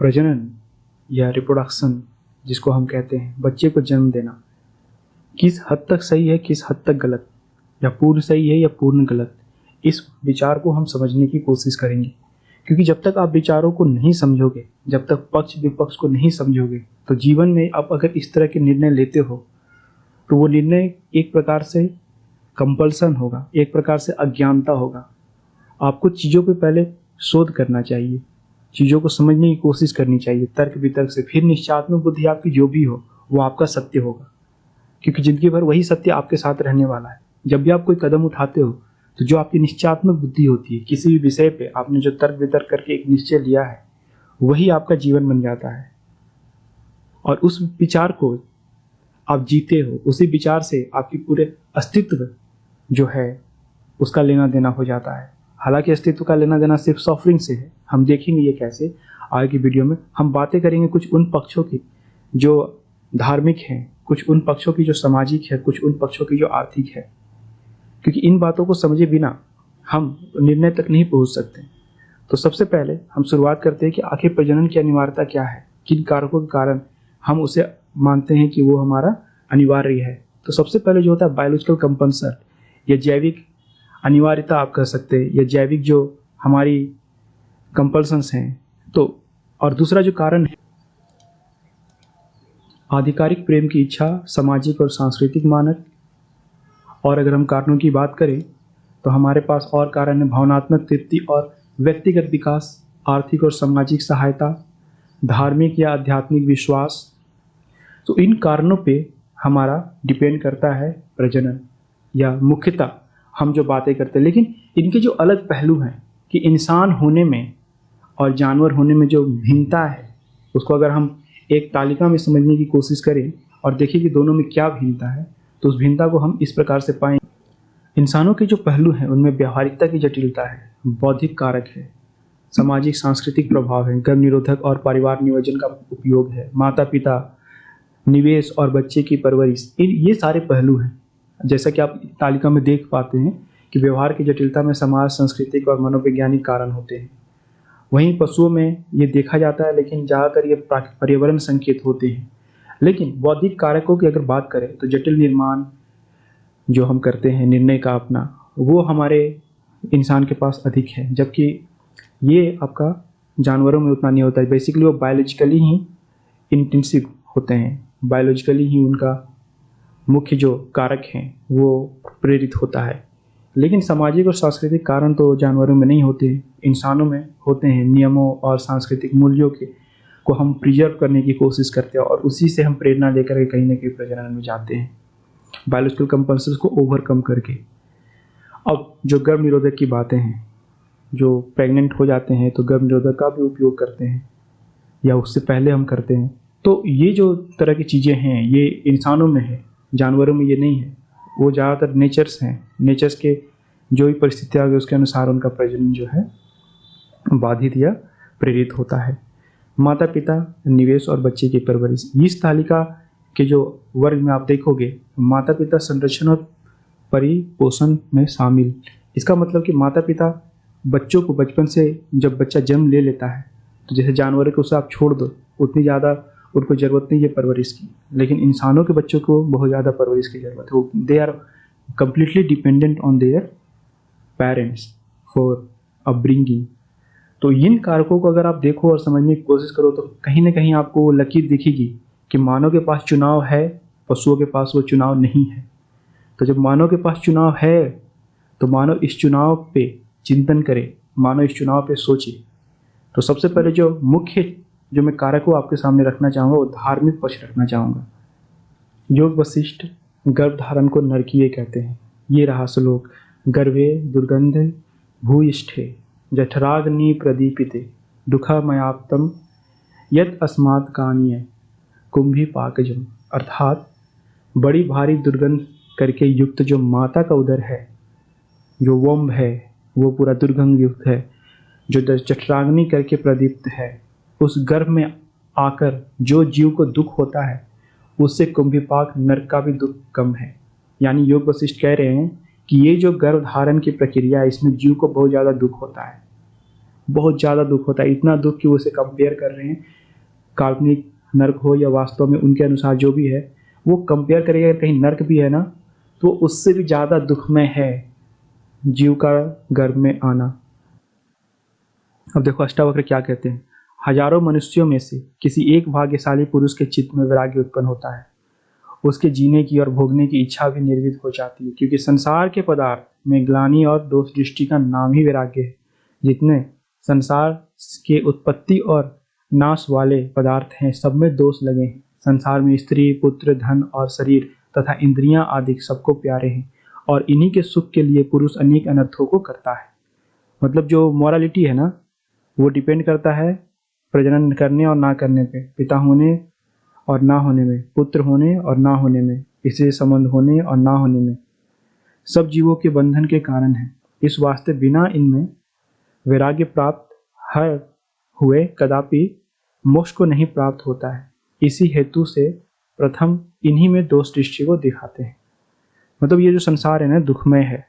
प्रजनन या रिप्रोडक्शन जिसको हम कहते हैं, बच्चे को जन्म देना, किस हद तक सही है, किस हद तक गलत, या पूर्ण सही है या पूर्ण गलत, इस विचार को हम समझने की कोशिश करेंगे। क्योंकि जब तक आप विचारों को नहीं समझोगे, जब तक पक्ष विपक्ष को नहीं समझोगे, तो जीवन में आप अगर इस तरह के निर्णय लेते हो तो वो निर्णय एक प्रकार से कंपल्सन होगा, एक प्रकार से अज्ञानता होगा। आपको चीज़ों पे पहले शोध करना चाहिए, चीज़ों को समझने की कोशिश करनी चाहिए तर्क वितर्क से, फिर निश्चयात्मक बुद्धि आपकी जो भी हो वो आपका सत्य होगा। क्योंकि जिंदगी भर वही सत्य आपके साथ रहने वाला है। जब भी आप कोई कदम उठाते हो तो जो आपकी निश्चयात्मक बुद्धि होती है, किसी भी विषय पे आपने जो तर्क वितर्क करके एक निश्चय लिया है, वही आपका जीवन बन जाता है। और उस विचार को आप जीते हो, उसी विचार से आपकी पूरे अस्तित्व जो है उसका लेना देना हो जाता है। हालांकि अस्तित्व का लेना देना सिर्फ सफरिंग से है, हम देखेंगे ये कैसे आगे की वीडियो में। हम बातें करेंगे कुछ उन पक्षों की जो धार्मिक हैं, कुछ उन पक्षों की जो सामाजिक है, कुछ उन पक्षों की जो आर्थिक है। क्योंकि इन बातों को समझे बिना हम निर्णय तक नहीं पहुंच सकते। तो सबसे पहले हम शुरुआत करते हैं कि आखिर प्रजनन की अनिवार्यता क्या है, किन कारकों के कारण हम उसे मानते हैं कि वो हमारा अनिवार्य है। तो सबसे पहले जो होता है बायोलॉजिकल कंपल्सन, या जैविक अनिवार्यता आप कह सकते हैं, या जैविक जो हमारी कंपल्सन्स हैं। तो और दूसरा जो कारण है आधिकारिक प्रेम की इच्छा, सामाजिक और सांस्कृतिक मानक। और अगर हम कारणों की बात करें तो हमारे पास और कारण है भावनात्मक तृप्ति और व्यक्तिगत विकास, आर्थिक और सामाजिक सहायता, धार्मिक या आध्यात्मिक विश्वास। तो इन कारणों पे हमारा डिपेंड करता है प्रजनन, या मुख्यतः हम जो बातें करते हैं। लेकिन इनके जो अलग पहलू हैं कि इंसान होने में और जानवर होने में जो भिन्नता है, उसको अगर हम एक तालिका में समझने की कोशिश करें और देखें कि दोनों में क्या भिन्नता है, तो उस भिन्नता को हम इस प्रकार से पाएंगे। इंसानों के जो पहलू हैं उनमें व्यावहारिकता की जटिलता है, बौद्धिक कारक है, सामाजिक सांस्कृतिक प्रभाव है, गर्भ निरोधक और परिवार नियोजन का उपयोग है, माता पिता, निवेश और बच्चे की परवरिश, ये सारे पहलू हैं। जैसा कि आप तालिका में देख पाते हैं कि व्यवहार की जटिलता में समाज, सांस्कृतिक और मनोवैज्ञानिक कारण होते हैं। वहीं पशुओं में ये देखा जाता है, लेकिन ज़्यादातर ये पर्यावरण संकेत होते हैं। लेकिन बौद्धिक कारकों की अगर बात करें तो जटिल निर्माण जो हम करते हैं निर्णय का अपना, वो हमारे इंसान के पास अधिक है, जबकि ये आपका जानवरों में उतना नहीं होता है। बेसिकली वो बायोलॉजिकली ही इंटेंसिव होते हैं, बायोलॉजिकली ही उनका मुख्य जो कारक हैं वो प्रेरित होता है। लेकिन सामाजिक और सांस्कृतिक कारण तो जानवरों में नहीं होते, इंसानों में होते हैं। नियमों और सांस्कृतिक मूल्यों के को हम प्रिजर्व करने की कोशिश करते हैं और उसी से हम प्रेरणा लेकर के कहीं ना कहीं प्रजनन में जाते हैं, बायोलॉजिकल कंपल्सन्स को ओवरकम करके। अब जो गर्भ निरोधक की बातें हैं, जो प्रेग्नेंट हो जाते हैं तो गर्भ निरोधक का भी उपयोग करते हैं, या उससे पहले हम करते हैं। तो ये जो तरह की चीज़ें हैं ये इंसानों में है, जानवरों में ये नहीं है। वो ज़्यादातर नेचर्स हैं, नेचर्स के जो भी परिस्थितियाँ आ गई उसके अनुसार उनका प्रजनन जो है बाधित या प्रेरित होता है। माता पिता, निवेश और बच्चे की परवरिश, इस तालिका के जो वर्ग में आप देखोगे माता पिता संरक्षण और परिपोषण में शामिल। इसका मतलब कि माता पिता बच्चों को बचपन से, जब बच्चा जन्म ले लेता है तो जैसे जानवरों को उसे आप छोड़ दो, उतनी ज़्यादा उनको ज़रूरत नहीं है परवरिश की, लेकिन इंसानों के बच्चों को बहुत ज़्यादा परवरिश की ज़रूरत है। They are completely dependent on their parents for upbringing. तो इन कारकों को अगर आप देखो और समझने की कोशिश करो तो कहीं ना कहीं आपको वो लकीर दिखेगी कि मानव के पास चुनाव है, पशुओं के पास वो चुनाव नहीं है। तो जब मानव के पास चुनाव है तो मानव इस चुनाव पे चिंतन करे, मानव इस चुनाव पे सोचे। तो सबसे पहले जो मुख्य जो मैं कारक को आपके सामने रखना चाहूँगा वो धार्मिक पक्ष रखना चाहूँगा। योग वशिष्ठ गर्भ धारण को नरकीय कहते हैं। ये रहा श्लोक। गर्भे दुर्गंध भूयिष्ठे जठराग्नि प्रदीपिते दुःखमयाप्तम यत् अस्मात् कानीय कुंभी पाकजम। अर्थात बड़ी भारी दुर्गंध करके युक्त जो माता का उदर है, जो वोम्ब है, वो पूरा दुर्गंध युक्त है, जो जठराग्नि करके प्रदीप्त है। उस गर्भ में आकर जो जीव को दुख होता है उससे कुंभीपाक नरक का भी दुख कम है। यानी योग वशिष्ठ कह रहे हैं कि ये जो गर्भ धारण की प्रक्रिया है इसमें जीव को बहुत ज़्यादा दुख होता है, बहुत ज़्यादा दुख होता है, इतना दुख कि वो उसे कंपेयर कर रहे हैं, काल्पनिक नर्क हो या वास्तव में उनके अनुसार जो भी है, वो कंपेयर करेगा। अगर कहीं नर्क भी है ना, तो उससे भी ज़्यादा दुखमय है जीव का गर्भ में आना। अब देखो अष्टावक्र क्या कहते हैं, हजारों मनुष्यों में से किसी एक भाग्यशाली पुरुष के चित्त में वैराग्य उत्पन्न होता है, उसके जीने की और भोगने की इच्छा भी निर्वित हो जाती है, क्योंकि संसार के पदार्थ में ग्लानि और दोष दृष्टि का नाम ही वैराग्य है। जितने संसार के उत्पत्ति और नाश वाले पदार्थ हैं, सब में दोष लगे हैं। संसार में स्त्री, पुत्र, धन और शरीर तथा इंद्रियां आदि सबको प्यारे हैं, और इन्हीं के सुख के लिए पुरुष अनेक अनर्थों को करता है। मतलब जो मोरालिटी है ना, वो डिपेंड करता है प्रजनन करने और ना करने पे, पिता होने और ना होने में, पुत्र होने और ना होने में, इससे संबंध होने और ना होने में, सब जीवों के बंधन के कारण है। इस वास्ते बिना इनमें वैराग्य प्राप्त हर हुए कदापि मोक्ष को नहीं प्राप्त होता है। इसी हेतु से प्रथम इन्हीं में दोष दृष्टि को दिखाते हैं। मतलब ये जो संसार है ना, दुखमय है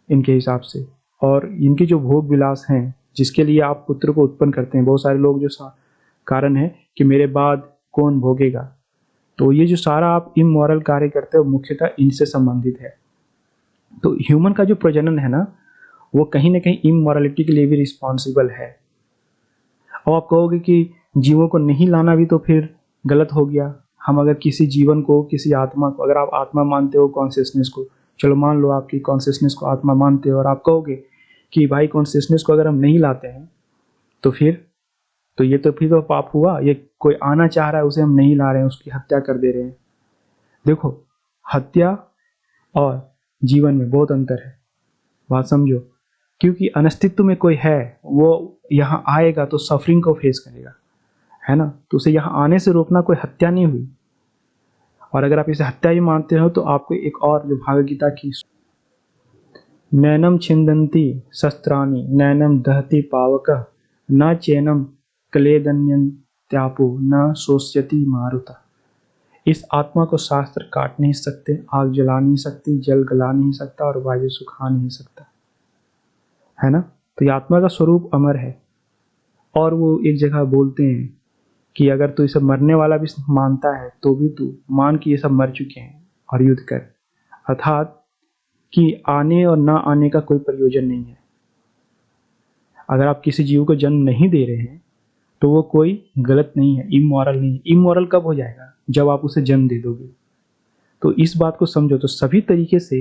इनके हिसाब से, और इनके जो भोग विलास हैं, जिसके लिए आप पुत्र को उत्पन्न करते हैं, बहुत सारे लोग जो कारण है कि मेरे बाद कौन भोगेगा, तो ये जो सारा आप इमोरल कार्य करते हो, मुख्यतः इनसे संबंधित है। तो ह्यूमन का जो प्रजनन है ना, वो कहीं ना कहीं इमोरलिटी के लिए भी रिस्पॉन्सिबल है। और आप कहोगे कि जीवों को नहीं लाना भी तो फिर गलत हो गया। हम अगर किसी जीवन को, किसी आत्मा को, अगर आप आत्मा मानते हो कॉन्शियसनेस को, चलो मान लो आपकी कॉन्शियसनेस को आत्मा मानते हो, और आप कहोगे कि भाई कॉन्शियसनेस को अगर हम नहीं लाते हैं तो फिर तो पाप हुआ। ये कोई आना चाह रहा है, उसे हम नहीं ला रहे हैं, उसकी हत्या कर दे रहे हैं। देखो, हत्या और जीवन में बहुत अंतर है, बात समझो। क्योंकि अनस्तित्व में कोई है, वो यहाँ आएगा तो सफरिंग को फेस करेगा, है ना। तो उसे यहाँ आने से रोकना कोई हत्या नहीं हुई। और अगर आप इसे हत्या ही मानते हो तो आपको एक और जो भागवत गीता की, नैनम छिन्दन्ति शस्त्राणि नैनम दहति पावकः न चैनम क्लेदन्यन्त्यापो न शोष्यति मारुतः। इस आत्मा को शास्त्र काट नहीं सकते, आग जला नहीं सकती, जल गला नहीं सकता और वायु सुखा नहीं सकता, है ना। तो ये आत्मा का स्वरूप अमर है। और वो एक जगह बोलते हैं कि अगर तू इसे मरने वाला भी मानता है तो भी तू मान कि ये सब मर चुके हैं और युद्ध कर, अर्थात कि आने और ना आने का कोई प्रयोजन नहीं है। अगर आप किसी जीव को जन्म नहीं दे रहे हैं तो वो कोई गलत नहीं है, इमोरल नहीं है। इमोरल कब हो जाएगा? जब आप उसे जन्म दे दोगे। तो इस बात को समझो। तो सभी तरीके से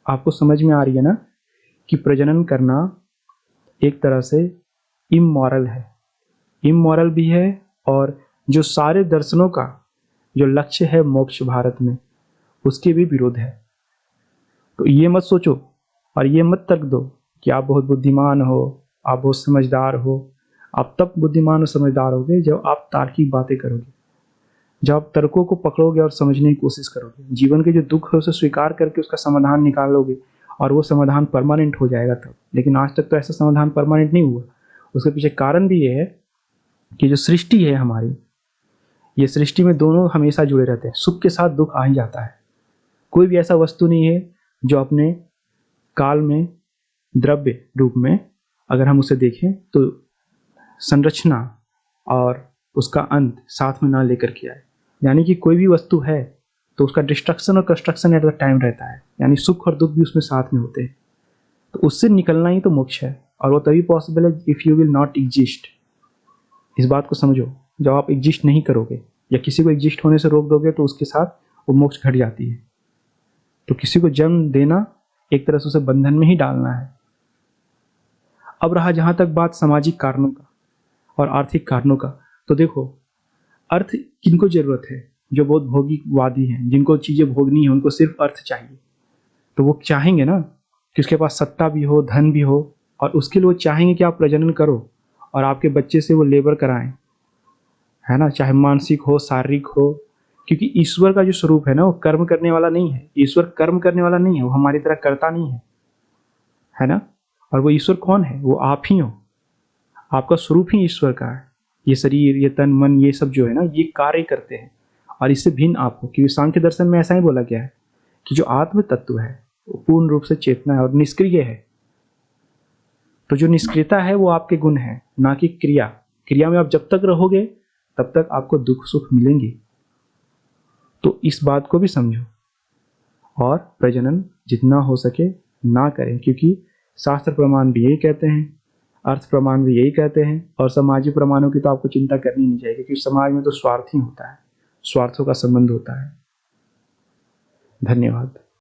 आपको समझ में आ रही है ना कि प्रजनन करना एक तरह से इमोरल है, इमोरल भी है, और जो सारे दर्शनों का जो लक्ष्य है मोक्ष भारत में, उसके भी विरोध है। तो ये मत सोचो और ये मत तर्क दो कि आप बहुत बुद्धिमान हो, आप बहुत समझदार हो। आप तब बुद्धिमान और समझदार होगे जब आप तार्किक बातें करोगे, जब आप तर्कों को पकड़ोगे और समझने की कोशिश करोगे, जीवन के जो दुख है उसे स्वीकार करके उसका समाधान निकालोगे, और वो समाधान परमानेंट हो जाएगा तब। लेकिन आज तक तो ऐसा समाधान परमानेंट नहीं हुआ। उसके पीछे कारण भी ये है कि जो सृष्टि है हमारी, ये सृष्टि में दोनों हमेशा जुड़े रहते हैं, सुख के साथ दुख आ ही जाता है। कोई भी ऐसा वस्तु नहीं है जो अपने काल में द्रव्य रूप में, अगर हम उसे देखें तो संरचना और उसका अंत साथ में ना लेकर के आए। यानी कि कोई भी वस्तु है तो उसका डिस्ट्रक्शन और कंस्ट्रक्शन एट द टाइम रहता है, यानी सुख और दुख भी उसमें साथ में होते हैं। तो उससे निकलना ही तो मोक्ष है, और वो तभी पॉसिबल है if you will not exist. इस बात को समझो, जब आप एग्जिस्ट नहीं करोगे या किसी को एग्जिस्ट होने से रोक दोगे तो उसके साथ वो मोक्ष घट जाती है। तो किसी को जन्म देना एक तरह से उसे बंधन में ही डालना है। अब रहा जहाँ तक बात सामाजिक कारणों का और आर्थिक कारणों का, तो देखो, अर्थ किनको जरूरत है? जो बहुत भोगीवादी हैं, जिनको चीज़ें भोगनी है, उनको सिर्फ अर्थ चाहिए। तो वो चाहेंगे ना कि उसके पास सत्ता भी हो, धन भी हो, और उसके लिए वो चाहेंगे कि आप प्रजनन करो और आपके बच्चे से वो लेबर कराएं, है ना, चाहे मानसिक हो, शारीरिक हो। क्योंकि ईश्वर का जो स्वरूप है ना, वो कर्म करने वाला नहीं है। ईश्वर कर्म करने वाला नहीं है, वो हमारी तरह करता नहीं है ना। और वो ईश्वर कौन है? वो आप ही हो। आपका स्वरूप ही ईश्वर का है। ये शरीर, ये तन, मन, ये सब जो है ना, ये कार्य करते हैं, और इससे भिन्न आप हो। क्योंकि सांख्य दर्शन में ऐसा ही बोला गया है कि जो आत्म तत्व है वो पूर्ण रूप से चेतना है और निष्क्रिय है। तो जो निष्क्रियता है वो आपके गुण है, ना कि क्रिया। क्रिया में आप जब तक रहोगे तब तक आपको दुख सुख मिलेंगे। तो इस बात को भी समझो और प्रजनन जितना हो सके ना करें, क्योंकि शास्त्र प्रमाण भी यही कहते हैं, अर्थ प्रमाण भी यही कहते हैं, और सामाजिक प्रमाणों की तो आपको चिंता करनी नहीं चाहिए, क्योंकि समाज में तो स्वार्थ ही होता है, स्वार्थों का संबंध होता है। धन्यवाद।